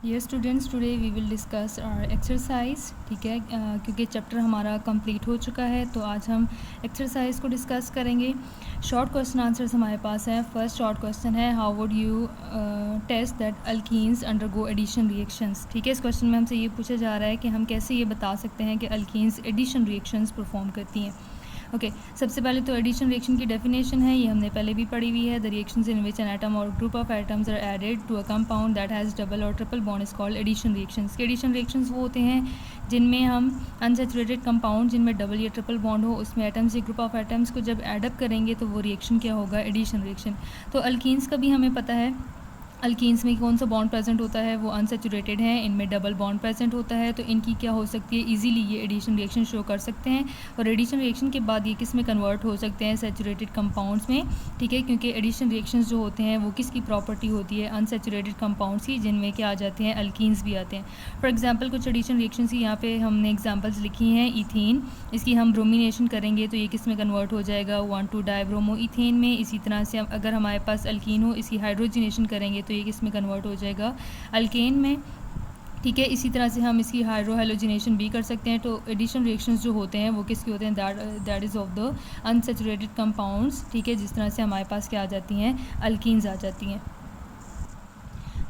Dear students, today we will discuss our exercise. ठीक है, क्योंकि चैप्टर हमारा कंप्लीट हो चुका है तो आज हम एक्सरसाइज को डिस्कस करेंगे। शॉर्ट क्वेश्चन आंसर्स हमारे पास हैं। फर्स्ट शॉर्ट क्वेश्चन है, how would you test that alkenes undergo addition reactions. ठीक है, इस क्वेश्चन में हमसे ये पूछा जा रहा है कि हम कैसे ये बता सकते हैं कि अल्कीन्स एडिशन रिएक्शंस परफॉर्म करती हैं। ओके, सबसे पहले तो एडिशन रिएक्शन की डेफिनेशन है, ये हमने पहले भी पढ़ी हुई है। The reactions in which an atom or group of atoms are added to a compound that has double or triple bond is called addition reactions. Addition reactions वो होते हैं जिनमें हम अनसैचुरेटेड कंपाउंड जिनमें डबल या ट्रिपल बॉन्ड हो, उसमें atoms या ग्रुप ऑफ एटम्स को जब एडअप करेंगे तो वो रिएक्शन क्या होगा, एडिशन रिएक्शन। तो अल्कीन्स का भी हमें पता है, अल्कीन्स में कौन सा बॉन्ड प्रेजेंट होता है, वो अनसैचुरेटेड है। इनमें डबल बॉन्ड प्रेजेंट होता है, तो इनकी क्या हो सकती है, इजीली ये एडिशन रिएक्शन शो कर सकते हैं। और एडिशन रिएक्शन के बाद ये किस में कन्वर्ट हो सकते हैं, सैचुरेटेड कंपाउंड्स में। ठीक है, क्योंकि एडिशन रिएक्शंस जो होते हैं वो किसकी प्रॉपर्टी होती है, अनसैचुरेटेड कंपाउंड्स की, जिनमें क्या आ जाते हैं, अल्कीन्स भी आते हैं। फॉर एग्जाम्पल कुछ एडिशन रिएक्शंस की यहाँ पे हमने एग्जाम्पल्स लिखी हैं। इथीन, इसकी हम ब्रोमिनेशन करेंगे तो ये किस में कन्वर्ट हो जाएगा, 1,2-डाइब्रोमो इथेन में। इसी तरह से अगर हमारे पास अल्कीन हो, इसकी हाइड्रोजिनेशन करेंगे तो ये किस में कन्वर्ट हो जाएगा, अल्केन में। ठीक है, इसी तरह से हम इसकी हाइड्रोहेलोजिनेशन भी कर सकते हैं। तो एडिशन रिएक्शंस जो होते हैं वो किसके होते हैं, that is of the unsaturated compounds. ठीक है, जिस तरह से हमारे पास क्या आ जाती हैं, अल्कीन्स आ जाती हैं।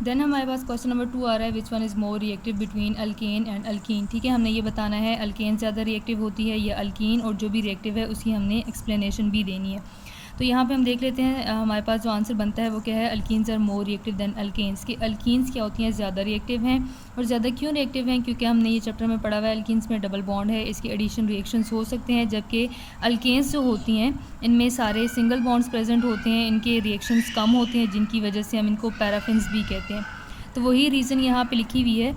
देन हमारे पास क्वेश्चन नंबर 2 आ रहा है, which one is more reactive between alkane and alkyne. ठीक है, हमने ये बताना है अल्केन ज़्यादा रिएक्टिव होती है या अल्कीन, और जो भी रिएक्टिव है उसकी हमने एक्सप्लेनेशन भी देनी है। तो यहाँ पे हम देख लेते हैं, हमारे पास जो आंसर बनता है वो क्या है, alkenes are more reactive than alkanes. कि अल्कीन्स क्या होती हैं, ज़्यादा रिएक्टिव हैं। और ज़्यादा क्यों रिएक्टिव हैं, क्योंकि हमने ये चैप्टर में पढ़ा हुआ है अल्कीन्स में डबल बॉन्ड है, इसके एडिशन रिएक्शंस हो सकते हैं। जबकि अल्केन्स जो होती हैं इनमें सारे सिंगल बॉन्ड्स प्रेजेंट होते हैं, इनके रिएक्शंस कम होते हैं, जिनकी वजह से हम इनको पैराफिन्स भी कहते हैं। तो वही रीज़न यहाँ पे लिखी हुई है,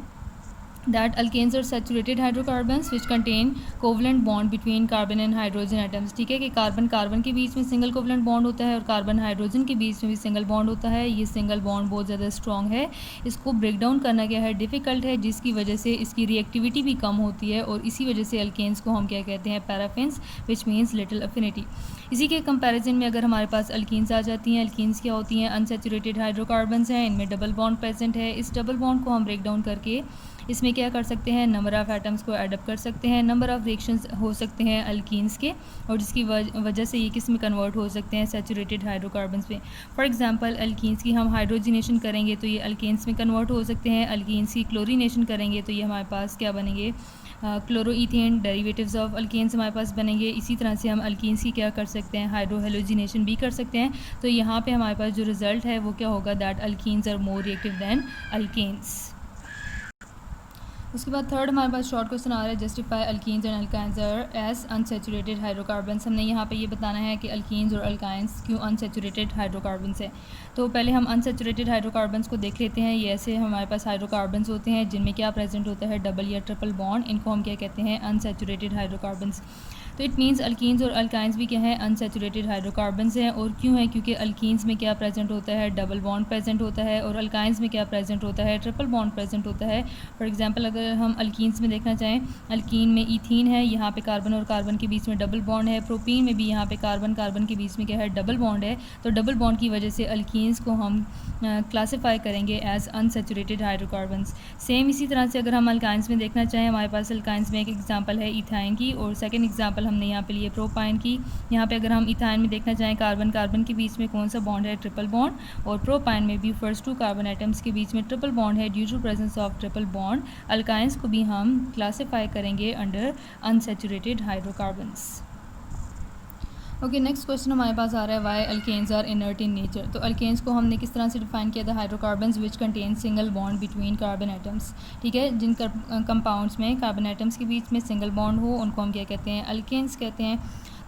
that alkanes are saturated hydrocarbons which contain covalent bond between carbon and hydrogen atoms। ठीक है, कि कार्बन कार्बन के बीच में सिंगल कोवलेंट बॉन्ड होता है और कार्बन हाइड्रोजन के बीच में भी सिंगल बॉन्ड होता है। ये सिंगल बॉन्ड बहुत ज़्यादा स्ट्रॉन्ग है, इसको ब्रेक डाउन करना क्या है, डिफ़िकल्ट है, जिसकी वजह से इसकी रिएक्टिविटी भी कम होती है। और इसी वजह से अल्केन्स को हम क्या कहते हैं, paraffins, which means little affinity. इसी के कंपैरिजन में अगर हमारे पास अल्कीन्स आ जाती हैं, अल्कीन्स क्या होती हैं, अनसैचुरेटेड हाइड्रोकार्बन्स हैं, इनमें डबल बॉन्ड प्रेजेंट है। इस डबल बॉन्ड को हम ब्रेक डाउन करके इसमें क्या कर सकते हैं, नंबर ऑफ़ एटम्स को एडअप कर सकते हैं, नंबर ऑफ़ रिएक्शंस हो सकते हैं अल्कीन्स के, और जिसकी वजह से ये किस में कन्वर्ट हो सकते हैं, सैचुरेटेड हाइड्रोकार्बन्स में। फॉर एग्जांपल अल्कीन्स की हम हाइड्रोजिनेशन करेंगे तो ये अल्केन्स में कन्वर्ट हो सकते हैं। अल्कीन्स की क्लोरीनेशन करेंगे तो ये हमारे पास क्या बनेंगे, क्लोरोईथेन, डेरिवेटिव्स ऑफ अल्केन्स हमारे पास बनेंगे। इसी तरह से हम अल्कीन्स की क्या कर सकते हैं, हाइड्रोहेलोजिनेशन भी कर सकते हैं। तो यहाँ पे हमारे पास जो रिजल्ट है वो क्या होगा, that alkenes are more reactive than alkanes. उसके बाद थर्ड हमारे पास शॉर्ट क्वेश्चन आ रहा है, justify alkenes and alkynes are as unsaturated hydrocarbons. हमने यहाँ पे ये बताना है कि अल्कीन्स और अल्काइंस क्यों अनसैचुरेटेड हाइड्रोकार्बन्स है। तो पहले हम अनसैचुरेटेड हाइड्रोकार्बन्स को देख लेते हैं। ये ऐसे हमारे पास हाइड्रोकार्बन्स होते हैं जिनमें क्या प्रेजेंट होता है, डबल या ट्रिपल बॉन्ड। इनको हम क्या कहते हैं, अनसैचुरेटेड हाइड्रोकार्बन्स। तो इट मीन्स अल्कीन्स और अल्काइंस भी क्या है, अनसैचुरेटेड हाइड्रोकार्बन्स हैं। और क्यों है, क्योंकि अल्कीन्स में क्या प्रेजेंट होता है, डबल बॉन्ड प्रेजेंट होता है, और अल्काइंस में क्या प्रेजेंट होता है, ट्रिपल बॉन्ड प्रेजेंट होता है। फॉर एग्जांपल अगर हम अल्कीन्स में देखना चाहें, अल्कीन में इथीन है, यहाँ पे कार्बन और कार्बन के बीच में डबल बॉन्ड है। प्रोपीन में भी यहाँ पे कार्बन कार्बन के बीच में क्या है, डबल बॉन्ड है। तो डबल बॉन्ड की वजह से अल्कीन्स को हम क्लासीफाई करेंगे एज अनसैचुरेटेड हाइड्रोकार्बन्स। सेम इसी तरह से अगर हम अल्काइंस में देखना चाहें, हमारे पास अल्काइंस में एक एग्जांपल है इथाइन की, और सेकंड एग्जांपल हमने यहाँ पे लिए प्रोपाइन की। यहाँ पे अगर हम इथाइन में देखना चाहें, कार्बन कार्बन के बीच में कौन सा बॉन्ड है, ट्रिपल बॉन्ड। और प्रोपाइन में भी फर्स्ट 2 कार्बन एटम्स के बीच में ट्रिपल बॉन्ड है, due to presence of triple bond. Alkynes को भी हम क्लासीफाई करेंगे under unsaturated hydrocarbons. Okay, next question हमारे पास आ रहा है, why alkanes are inert in nature. तो अल्केन्स को हमने किस तरह से डिफाइन किया था, hydrocarbons which contain single bond between carbon atoms. ठीक है, जिन कंपाउंड्स में कार्बन एटम्स के बीच में सिंगल बॉन्ड हो उनको हम क्या कहते हैं, अल्केन्स कहते हैं।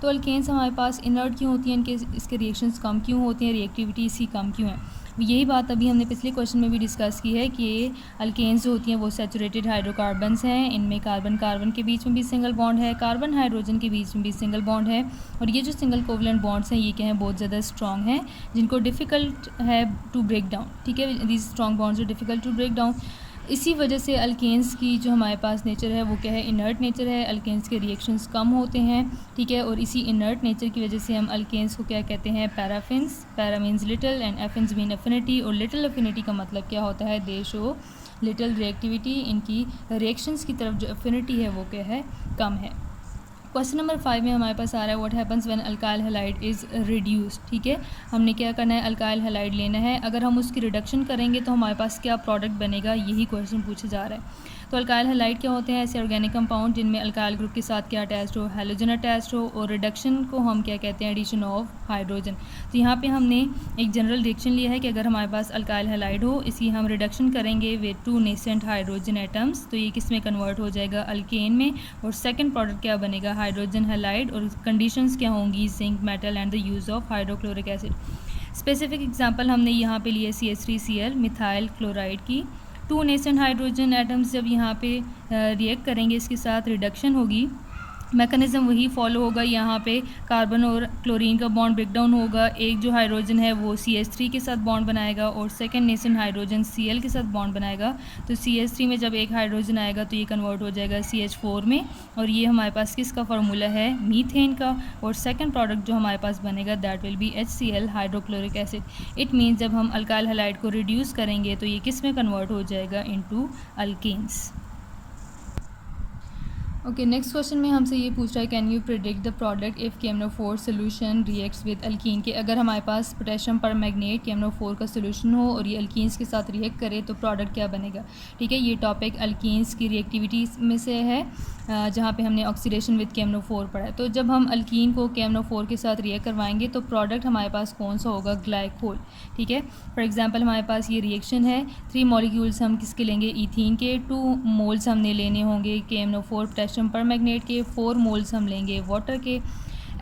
तो अल्केन्स हमारे पास इनर्ट क्यों होती हैं, इनके इसके रिएक्शंस कम क्यों होती हैं, रिएक्टिविटी इसकी कम क्यों है। यही बात अभी हमने पिछले क्वेश्चन में भी डिस्कस की है कि अल्केन्स जो होती हैं वो सैचुरेटेड हाइड्रोकार्बन्स हैं। इनमें कार्बन कार्बन के बीच में भी सिंगल बॉन्ड है, कार्बन हाइड्रोजन के बीच में भी सिंगल बॉन्ड है। और ये जो सिंगल कोवलेंट बॉन्ड्स हैं ये क्या हैं, बहुत ज़्यादा स्ट्रॉन्ग हैं, जिनको डिफ़िकल्ट है टू ब्रेक डाउन। ठीक है, these strong bonds are difficult to break down. इसी वजह से अल्केन्स की जो हमारे पास नेचर है वो क्या है, इनर्ट नेचर है। अल्केन्स के रिएक्शंस कम होते हैं। ठीक है, और इसी इनर्ट नेचर की वजह से हम अल्केन्स को क्या कहते हैं, paraffins. Para means little and affins mean affinity, और लिटिल अफिनिटी का मतलब क्या होता है, दे शो लिटिल रिएक्टिविटी, इनकी रिएक्शंस की तरफ जो एफिनिटी है वो क्या है, कम है। क्वेश्चन नंबर 5 में हमारे पास आ रहा है what happens when alkyl halide is reduced. ठीक है, हमने क्या करना है, अल्काइल हैलाइड लेना है, अगर हम उसकी रिडक्शन करेंगे तो हमारे पास क्या प्रोडक्ट बनेगा, यही क्वेश्चन पूछा जा रहा है। तो अल्काइल हैलाइड क्या होते हैं, ऐसे ऑर्गेनिक कंपाउंड जिनमें अल्काइल ग्रुप के साथ क्या अटैच्ड हो, हैलोजन अटैच्ड हो, और रिडक्शन को हम क्या कहते हैं, एडिशन ऑफ हाइड्रोजन। तो यहाँ पे हमने एक जनरल रिएक्शन लिया है कि अगर हमारे पास अल्काइल हैलाइड हो, इसकी हम रिडक्शन करेंगे विद 2 नेसेंट हाइड्रोजन एटम्स, तो ये किस में कन्वर्ट हो जाएगा, अल्केन में, और सेकंड प्रोडक्ट क्या बनेगा, हाइड्रोजन हैलाइड, और कंडीशंस क्या होंगी, zinc metal and the use of hydrochloric acid. Specific example हमने यहाँ पे लिए CH3Cl मिथाइल क्लोराइड की। 2 नेसेंट हाइड्रोजन एटम्स जब यहाँ पे रिएक्ट करेंगे, इसके साथ रिडक्शन होगी, मैकेनिज़्म वही फॉलो होगा, यहाँ पे कार्बन और क्लोरीन का बॉन्ड ब्रेकडाउन होगा, एक जो हाइड्रोजन है वो CH3 के साथ बॉन्ड बनाएगा और सेकंड नेसेंट हाइड्रोजन Cl के साथ बॉन्ड बनाएगा। तो CH3 में जब एक हाइड्रोजन आएगा तो ये कन्वर्ट हो जाएगा CH4 में, और ये हमारे पास किसका फार्मूला है, मीथेन का, और सेकंड प्रोडक्ट जो हमारे पास बनेगा that will be HCl hydrochloric acid. It means जब हम अल्काइल हैलाइड को रिड्यूस करेंगे तो ये किस में कन्वर्ट हो जाएगा, into alkanes. Okay, next question में हमसे ये पूछ रहा है can you predict the product if KMnO4 solution reacts with alkene, कि अगर हमारे पास पोटेशियम परमैंगनेट KMnO4 का सोल्यूशन हो और ये अल्कीन्स के साथ रिएक्ट करे तो प्रोडक्ट क्या बनेगा। ठीक है, ये टॉपिक अल्कीन्स की रिएक्टिविटी में से है, जहाँ पे हमने ऑक्सीडेशन विद KMnO4 पढ़ा है। तो जब हम अल्कीन को KMnO4 के साथ रिएक्ट करवाएंगे तो प्रोडक्ट हमारे पास कौन सा होगा, ग्लाइकोल। ठीक है, फॉर एग्जांपल हमारे पास ये रिएक्शन है, 3 मॉलिक्यूल्स हम किसके लेंगे, ईथीन के, 2 मोल्स हमने लेने होंगे KMnO4 पोटेशियम परमैंगनेट के, 4 मोल्स हम लेंगे वाटर के।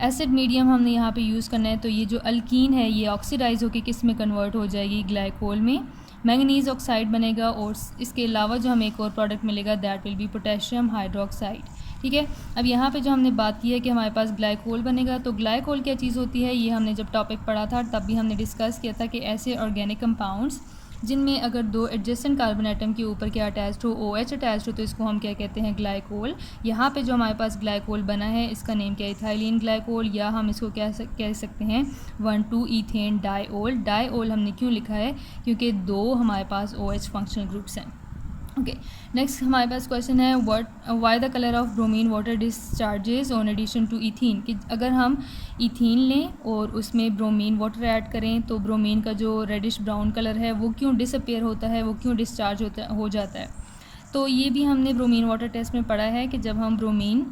एसिड मीडियम हमने यहाँ पे यूज़ करना है, तो ये जो अल्कीन है ये ऑक्सीडाइज होकर किस में कन्वर्ट हो जाएगी, ग्लाइकोल में, मैंगनीज ऑक्साइड बनेगा, और इसके अलावा जो हमें एक और प्रोडक्ट मिलेगा that will be potassium hydroxide. ठीक है, अब यहाँ पे जो हमने बात की है कि हमारे पास ग्लाइकोल बनेगा, तो ग्लाइकोल क्या चीज़ होती है, ये हमने जब टॉपिक पढ़ा था तब भी हमने डिस्कस किया था कि ऐसे ऑर्गेनिक कंपाउंड्स जिनमें अगर 2 एडजेसेंट कार्बन एटम के ऊपर क्या अटैच्ड हो, OH अटैच्ड हो, तो इसको हम क्या कहते हैं, ग्लाइकोल। यहाँ पे जो हमारे पास ग्लाइकोल बना है इसका नेम क्या है, इथाइलिन ग्लाइकोल, या हम इसको क्या कह सकते हैं 1,2-ईथेन डाइओल। डाइओल हमने क्यों लिखा है, क्योंकि 2 हमारे पास OH फंक्शनल ग्रुप्स हैं। ओके, नेक्स्ट हमारे पास क्वेश्चन है why the colour of bromine water discharges on addition to ethene, कि अगर हम ईथीन लें और उसमें ब्रोमीन वाटर ऐड करें तो ब्रोमीन का जो रेडिश ब्राउन कलर है वो क्यों डिसअपेयर होता है, वो क्यों डिस्चार्ज हो जाता है। तो ये भी हमने ब्रोमीन वाटर टेस्ट में पढ़ा है कि जब हम ब्रोमीन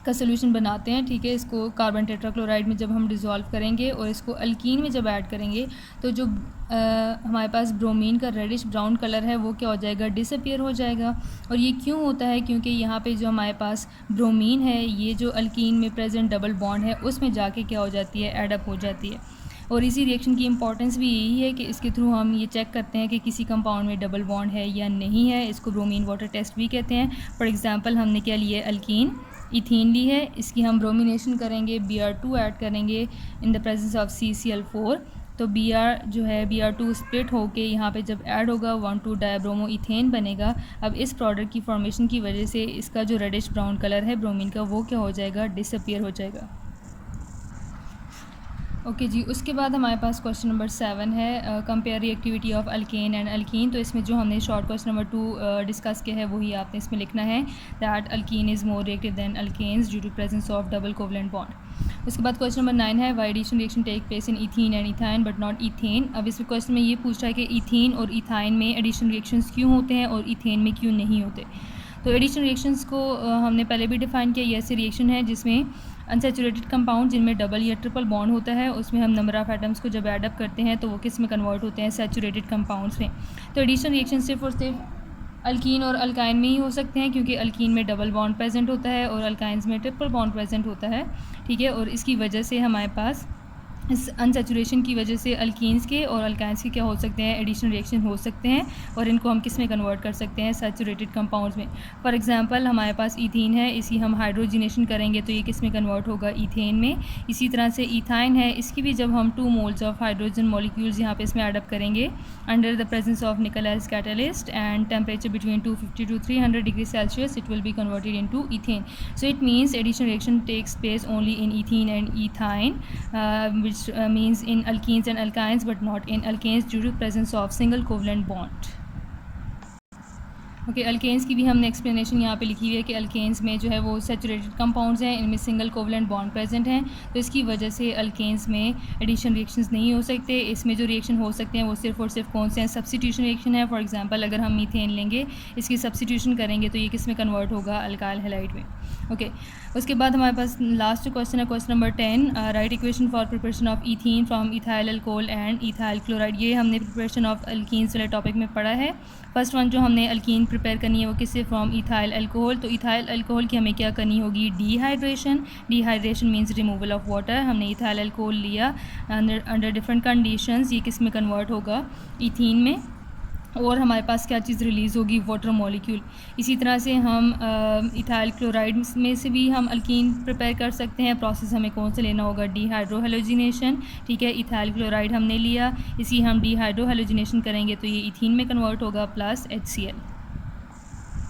का सोल्यूशन बनाते हैं, ठीक है, इसको कार्बन टेट्राक्लोराइड में जब हम डिज़ोल्व करेंगे और इसको अल्कीन में जब ऐड करेंगे तो जो हमारे पास ब्रोमीन का रेडिश ब्राउन कलर है वो क्या हो जाएगा, डिसअपियर हो जाएगा। और ये क्यों होता है, क्योंकि यहाँ पे जो हमारे पास ब्रोमीन है ये जो अल्कीन में प्रेजेंट डबल बॉन्ड है उसमें जाके क्या हो जाती है, एडअप हो जाती है। और इसी रिएक्शन की इंपॉर्टेंस भी यही है कि इसके थ्रू हम ये चेक करते हैं कि किसी कंपाउंड में डबल बॉन्ड है या नहीं है। इसको ब्रोमीन वाटर टेस्ट भी कहते हैं। फॉर एग्जांपल हमने क्या लिया, अल्कीन इथीन ली है, इसकी हम ब्रोमिनेशन करेंगे, Br2 ऐड करेंगे in the presence of CCl4, तो Br जो है Br2 स्प्लिट होके यहाँ पे जब ऐड होगा 1,2 डायब्रोमो इथेन बनेगा। अब इस प्रोडक्ट की फॉर्मेशन की वजह से इसका जो रेडिश ब्राउन कलर है ब्रोमीन का वो क्या हो जाएगा, डिसअपियर हो जाएगा। ओके जी, उसके बाद हमारे पास क्वेश्चन नंबर 7 है compare reactivity of alkane and alkyne. तो इसमें जो हमने शॉर्ट क्वेश्चन नंबर 2 डिस्कस किया है वही आपने इसमें लिखना है, that alkene is more reactive than alkanes due to presence of double covalent bond. उसके बाद क्वेश्चन नंबर 9 है why addition reaction take place in ethene and ethyne but not ethane. अब इस क्वेश्चन में ये पूछ रहा है कि इथीन और इथाइन में एडिशन रिएक्शंस क्यों होते हैं और इथेन में क्यों नहीं होते। तो एडिशन रिएक्शंस को हमने पहले भी डिफाइन किया, ये ऐसे रिएक्शन है जिसमें अनसैचुरेटेड कंपाउंड जिनमें डबल या ट्रिपल बॉन्ड होता है उसमें हम नंबर ऑफ़ एटम्स को जब एडअप करते हैं तो वो किस में कन्वर्ट होते हैं, सैचुरेटेड कंपाउंड्स में। तो एडिशन रिएक्शन सिर्फ और सिर्फ अल्कीन और अल्काइन में ही हो सकते हैं क्योंकि अल्कीन में डबल बॉन्ड प्रेजेंट होता है और अल्काइंस में ट्रिपल बॉन्ड प्रेजेंट होता है, ठीक है। और इसकी वजह से हमारे पास इस अनसैचुरेशन की वजह से अल्कीन्स के और अल्काइंस के क्या हो सकते हैं, एडिशन रिएक्शन हो सकते हैं और इनको हम किस में कन्वर्ट कर सकते हैं, सैचुरेटेड कंपाउंड्स में। फॉर एग्जांपल हमारे पास इथीन है, इसी हम हाइड्रोजिनेशन करेंगे तो ये किस में कन्वर्ट होगा, इथेन में। इसी तरह से इथाइन है, इसकी भी जब हम 2 मोल्स ऑफ हाइड्रोजन मॉलिक्यूल्स यहाँ पे इसमें एडअप करेंगे under the presence of nickel as catalyst and temperature between 250 to 300 degree Celsius, it will be converted into ethane. So it means addition reaction takes place only in ethene and ethyne which means in alkenes and alkynes but not in alkanes due to presence of single covalent bond. Okay, alkanes की भी हमने explanation यहाँ पे लिखी हुई है कि alkanes में जो है वो सैचुरेटेड कंपाउंड्स हैं, इनमें सिंगल कोवलेंट बॉन्ड प्रेजेंट हैं, तो इसकी वजह से अल्केन्स में एडिशन रिएक्शंस नहीं हो सकते। इसमें जो रिएक्शन हो सकते हैं वो सिर्फ और सिर्फ कौन से हैं, सब्स्टिट्यूशन रिएक्शन है। फॉर एग्जांपल अगर हम मीथेन लेंगे, इसकी सब्स्टिट्यूशन करेंगे तो ये किस में कन्वर्ट होगा, अल्काइल हैलाइड में। ओके, उसके बाद हमारे पास लास्ट क्वेश्चन है, question number 10, right equation for preparation of ethene from ethyl alcohol and ethyl chloride. ये हमने प्रिपरेशन ऑफ अल्कीन्स वाले टॉपिक में पढ़ा है। फर्स्ट वन जो हमने अल्कीन प्रिपेयर करनी है वो किससे, फ्रॉम इथाइल अल्कोहल। तो इथाइल अल्कोहल की हमें क्या करनी होगी, dehydration. Dehydration means removal of water. हमने इथाइल अल्कोहल लिया अंडर डिफरेंट कंडीशंस, ये किस में कन्वर्ट होगा, इथीन में, और हमारे पास क्या चीज़ रिलीज़ होगी, वाटर मॉलिक्यूल। इसी तरह से हम इथाइल क्लोराइड में से भी हम अल्कीन प्रिपेयर कर सकते हैं। प्रोसेस हमें कौन सा लेना होगा, डिहाइड्रोहेलोजिनेशन। ठीक है, इथाइल क्लोराइड हमने लिया, इसी हम डिहाइड्रोहेलोजिनेशन करेंगे तो ये इथीन में कन्वर्ट होगा प्लस HCl।